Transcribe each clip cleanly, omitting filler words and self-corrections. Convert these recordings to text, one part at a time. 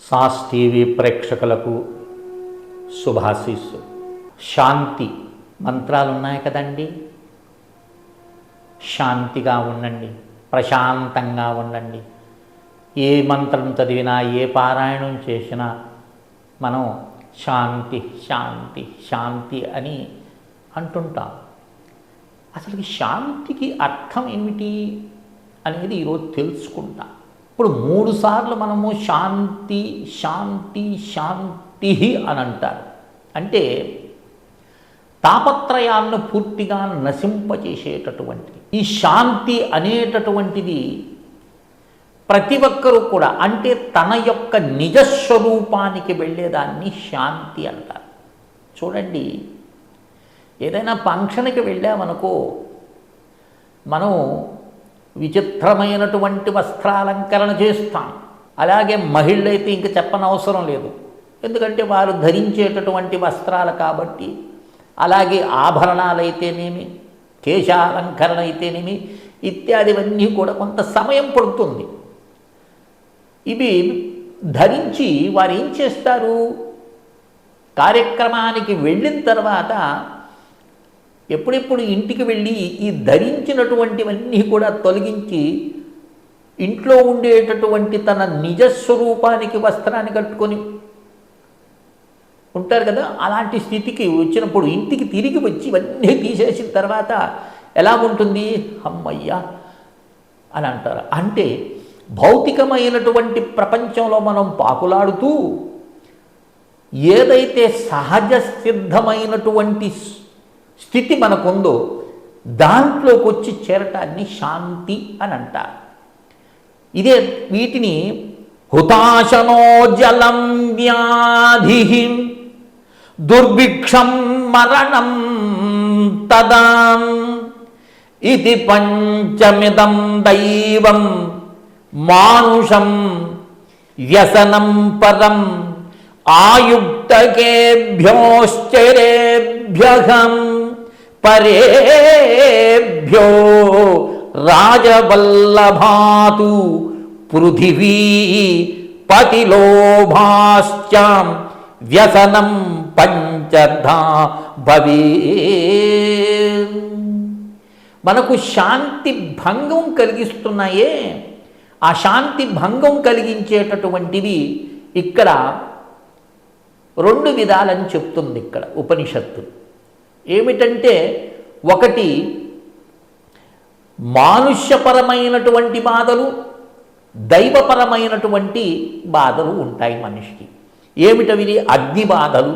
Sauce TV ప్రేక్షకులకు శుభాశీస్సు. శాంతి మంత్రాలు ఉన్నాయి కదండి. శాంతిగా ఉండండి, ప్రశాంతంగా ఉండండి. ఏ మంత్రం చదివినా, ఏ పారాయణం చేసినా మనం శాంతి శాంతి శాంతి అని అంటుంటాం. అసలు శాంతికి అర్థం ఏమిటి అనేది ఈరోజు తెలుసుకుంటాం. ఇప్పుడు 3 సార్లు మనము శాంతి శాంతి శాంతి అని అంటారు. అంటే తాపత్రయాలను పూర్తిగా నశింపచేసేటటువంటిది. ఈ శాంతి అనేటటువంటిది ప్రతి ఒక్కరూ కూడా, అంటే తన యొక్క నిజస్వరూపానికి వెళ్ళేదాన్ని శాంతి అంటారు. చూడండి, ఏదైనా ఫంక్షన్కి వెళ్ళామనుకో, మనం విచిత్రమైనటువంటి వస్త్రాలంకరణ చేస్తాం. అలాగే మహిళలైతే ఇంక చెప్పనవసరం లేదు, ఎందుకంటే వారు ధరించేటటువంటి వస్త్రాలు కాబట్టి. అలాగే ఆభరణాలైతేనేమి, కేశాలంకరణ అయితేనేమి, ఇత్యాదివన్నీ కూడా కొంత సమయం పడుతుంది. ఇవి ధరించి వారు ఏం చేస్తారు, కార్యక్రమానికి వెళ్ళిన తర్వాత ఎప్పుడెప్పుడు ఇంటికి వెళ్ళి ఈ ధరించినటువంటివన్నీ కూడా తొలగించి ఇంట్లో ఉండేటటువంటి తన నిజస్వరూపానికి వస్త్రాన్ని కట్టుకొని ఉంటారు కదా. అలాంటి స్థితికి వచ్చినప్పుడు ఇంటికి తిరిగి వచ్చి ఇవన్నీ తీసేసిన తర్వాత ఎలా ఉంటుంది, అమ్మయ్యా అని అంటారు. అంటే భౌతికమైనటువంటి ప్రపంచంలో మనం పాకులాడుతూ ఏదైతే సహజ సిద్ధమైనటువంటి స్థితి మనకుందో దాంట్లోకి వచ్చి చేరటాన్ని శాంతి అని అంటారు. ఇదే వీటిని హుతాశనో జలం వ్యాధి దుర్భిక్షం మరణం తదా ఇది పంచమిదం దైవం మానుషం వ్యసనం పరం ఆయుక్తకేభ్యోశ్చరేభ్యహం పరేభ్యో రాజవల్లభాతు పృథివీ పతిలోభాశ్చాం వ్యసనం పంచధా భవే. మనకు శాంతి భంగం కలిగిస్తున్నాయే, ఆ శాంతి భంగం కలిగించేటటువంటివి ఇక్కడ 2 విధాలని చెప్తుంది ఇక్కడ ఉపనిషత్తు. ఏమిటంటే, ఒకటి మానుష్యపరమైనటువంటి బాధలు, దైవపరమైనటువంటి బాధలు ఉంటాయి మనిషికి. ఏమిటవి? అగ్ని బాధలు,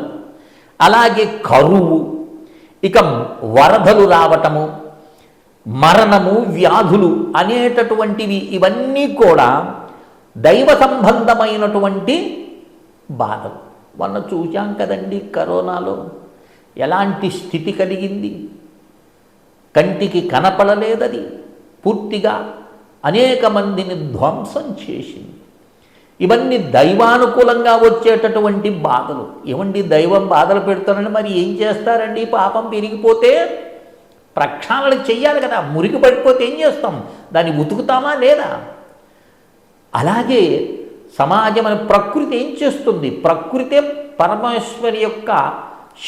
అలాగే కరువు, ఇక వరదలు రావటము, మరణము, వ్యాధులు అనేటటువంటివి. ఇవన్నీ కూడా దైవ సంబంధమైనటువంటి బాధలు. మొన్న చూశాం కదండి, కరోనాలో ఎలాంటి స్థితి కలిగింది. కంటికి కనపడలేదది, పూర్తిగా అనేక మందిని ధ్వంసం చేసింది. ఇవన్నీ దైవానుకూలంగా వచ్చేటటువంటి బాధలు. ఏమండి, దైవం బాధలు పెడుతారని మరి ఏం చేస్తారండి? పాపం పెరిగిపోతే ప్రక్షాళన చెయ్యాలి కదా. మురికి పడిపోతే ఏం చేస్తాం? దాన్ని ఉతుకుతామా లేదా? అలాగే సమాజం అనే ప్రకృతి ఏం చేస్తుంది? ప్రకృతే పరమేశ్వరి యొక్క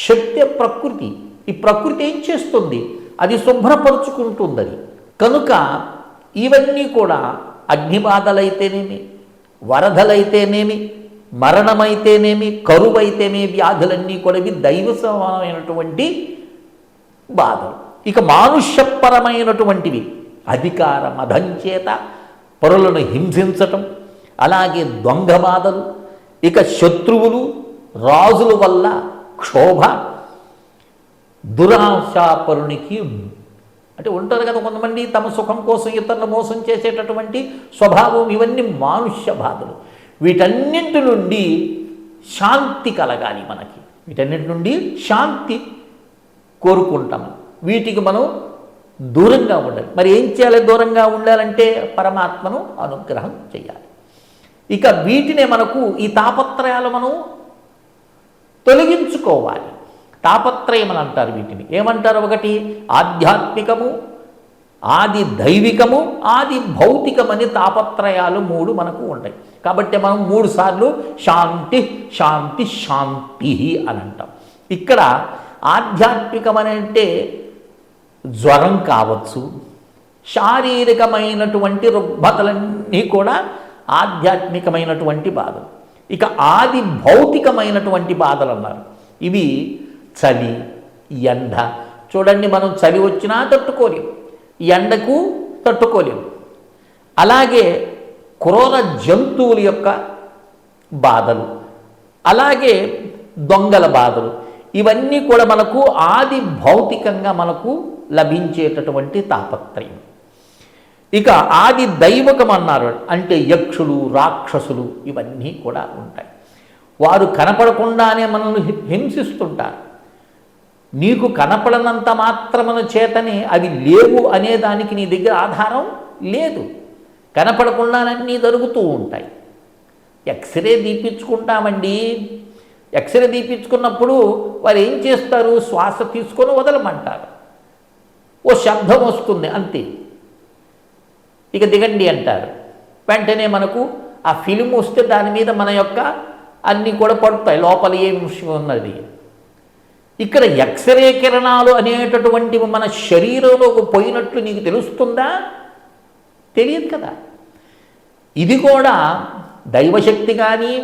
శక్తి. ప్రకృతి, ఈ ప్రకృతి ఏం చేస్తుంది? అది శుభ్రపరుచుకుంటుంది. అది కనుక ఇవన్నీ కూడా అగ్నిబాధలైతేనేమి, వరదలైతేనేమి, మరణమైతేనేమి, కరువైతేనేమి, వ్యాధులన్నీ కూడా ఇవి దైవ సమానమైనటువంటి బాధలు. ఇక మానుష్యపరమైనటువంటివి అధికార మదంచేత పరులను హింసించటం, అలాగే దొంగ బాధలు, ఇక శత్రువులు, రాజుల వల్ల క్షోభ, దురాశాపరునికి అంటే ఉంటారు కదా కొంతమంది తమ సుఖం కోసం ఇతరులను మోసం చేసేటటువంటి స్వభావం. ఇవన్నీ మానుష్య బాధలు. వీటన్నింటి నుండి శాంతి కలగాలి మనకి. వీటన్నింటి నుండి శాంతి కోరుకుంటాము. వీటికి మనం దూరంగా ఉండాలి. మరి ఏం చేయాలి? దూరంగా ఉండాలంటే పరమాత్మను అనుగ్రహం చేయాలి. ఇక వీటినే మనకు ఈ తాపత్రయాలు మనం తొలగించుకోవాలి. తాపత్రయం అని అంటారు వీటిని. ఏమంటారు? ఒకటి ఆధ్యాత్మికము, ఆది దైవికము, ఆది భౌతికమని తాపత్రయాలు 3 మనకు ఉంటాయి. కాబట్టి మనం 3 సార్లు శాంతి శాంతి శాంతి అని అంటాం. ఇక్కడ ఆధ్యాత్మికమనంటే జ్వరం కావచ్చు, శారీరకమైనటువంటి రుగ్మతలన్నీ కూడా ఆధ్యాత్మికమైనటువంటి బాధలు. ఇక ఆది భౌతికమైనటువంటి బాధలు అన్నారు. ఇవి చలి, ఎండ. చూడండి, మనం చలి వచ్చినా తట్టుకోలేము, ఎండకు తట్టుకోలేము. అలాగే క్రూర జంతువుల యొక్క బాధలు, అలాగే దొంగల బాధలు, ఇవన్నీ కూడా మనకు ఆది భౌతికంగా మనకు లభించేటటువంటి తాపత్రయం. ఇక ఆది దైవకం అన్నారు, అంటే యక్షులు, రాక్షసులు ఇవన్నీ కూడా ఉంటాయి. వారు కనపడకుండానే మనల్ని హింసిస్తుంటారు. నీకు కనపడనంత మాత్రమున చేతనే అవి లేవు అనేదానికి నీ దగ్గర ఆధారం లేదు. కనపడకుండానన్నీ జరుగుతూ ఉంటాయి. ఎక్స్రే తీపించుకుంటామండి. ఎక్స్రే తీపించుకున్నప్పుడు వారు ఏం చేస్తారు? శ్వాస తీసుకొని వదలమంటారు. ఓ శబ్దం వస్తుంది, అంతే. ఇక దిగండి అంటారు. వెంటనే మనకు ఆ ఫిలిం వస్తే దాని మీద మన యొక్క అన్నీ కూడా పడుతాయి, లోపల ఏం విషయం ఉన్నది. ఇక్కడ ఎక్స్రే కిరణాలు అనేటటువంటివి మన శరీరంలోకి పోయినట్లు నీకు తెలుస్తుందా? తెలియదు కదా. ఇది కూడా దైవశక్తి కానీ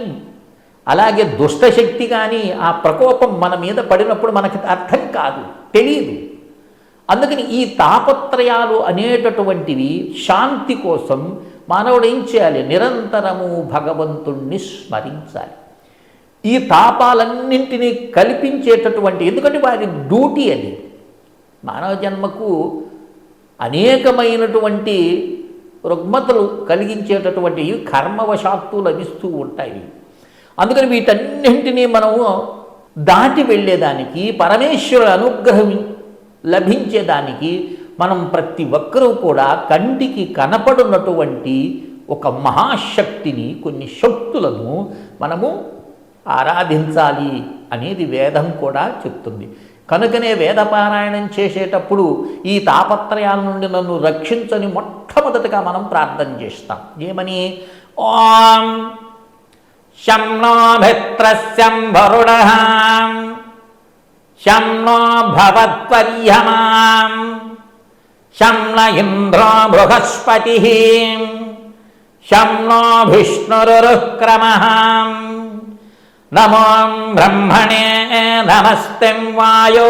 అలాగే దుష్టశక్తి కానీ ఆ ప్రకోపం మన మీద పడినప్పుడు మనకి అర్థం కాదు, తెలియదు. అందుకని ఈ తాపత్రయాలు అనేటటువంటివి శాంతి కోసం మానవుడు ఏం చేయాలి? నిరంతరము భగవంతుణ్ణి స్మరించాలి. ఈ తాపాలన్నింటినీ కల్పించేటటువంటి, ఎందుకంటే వారి డ్యూటీ అది. మానవ జన్మకు అనేకమైనటువంటి రుగ్మతలు కలిగించేటటువంటి కర్మవశాత్తు లభిస్తూ ఉంటాయి. అందుకని వీటన్నింటినీ మనము దాటి వెళ్ళేదానికి, పరమేశ్వరుల అనుగ్రహం లభించేదానికి మనం ప్రతి ఒక్కరూ కూడా కంటికి కనపడున్నటువంటి ఒక మహాశక్తిని, కొన్ని శక్తులను మనము ఆరాధించాలి అనేది వేదం కూడా చెప్తుంది. కనుకనే వేదపారాయణం చేసేటప్పుడు ఈ తాపత్రయాల నుండి నన్ను రక్షించని మొట్టమొదటిగా మనం ప్రార్థన చేస్తాం. ఏమని? ఓం శం నో మిత్రస్యం వరుణః శం నో భవత్వర్యమాం శం న ఇంద్రో బృహస్పతిః శం నో విష్ణురుక్రమః నమో బ్రహ్మణే నమస్తే వాయో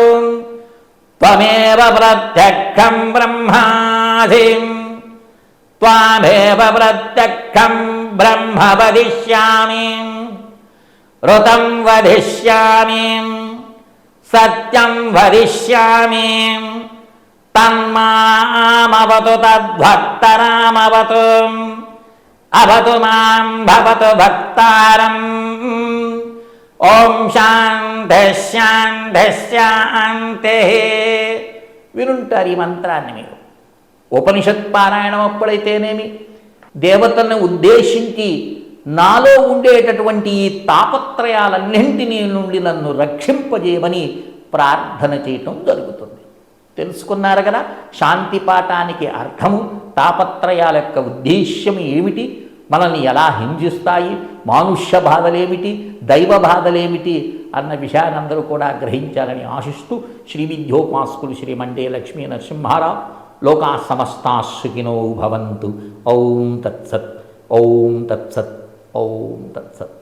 త్వమేవ ప్రత్యక్షం బ్రహ్మాసి త్వామేవ ప్రత్యక్షం బ్రహ్మ వదిష్యామి ఋతం వదిష్యామి సత్యం వదిష్యామి తన్మామవతు తద్భక్తరామవతు అవతు మాం భవతు భక్తారం. ఓం శాంతి శాంతి శాంతి. వినుంటారు ఈ మంత్రాన్ని మీరు. ఉపనిషత్ పారాయణం అప్పుడైతేనేమి, దేవతలను ఉద్దేశించి నాలో ఉండేటటువంటి ఈ తాపత్రయాలన్నింటినీ నుండి నన్ను రక్షింపజేయమని ప్రార్థన చేయటం జరుగుతుంది. తెలుసుకున్నారు కదా శాంతి పాఠానికి అర్థము, తాపత్రయాల యొక్క ఉద్దేశ్యం ఏమిటి, మనల్ని ఎలా హింసిస్తాయి, మానుష్య బాధలేమిటి, దైవ బాధలేమిటి అన్న విషయాన్ని అందరూ కూడా గ్రహించాలని ఆశిస్తూ శ్రీ విద్యోపాసకులు శ్రీ మండే లక్ష్మీ నరసింహారావు లోకా సమస్తా సుఖినో భవంతు. ఓం తత్సత్. ఓం తత్సత్. ఓం తత్సత్.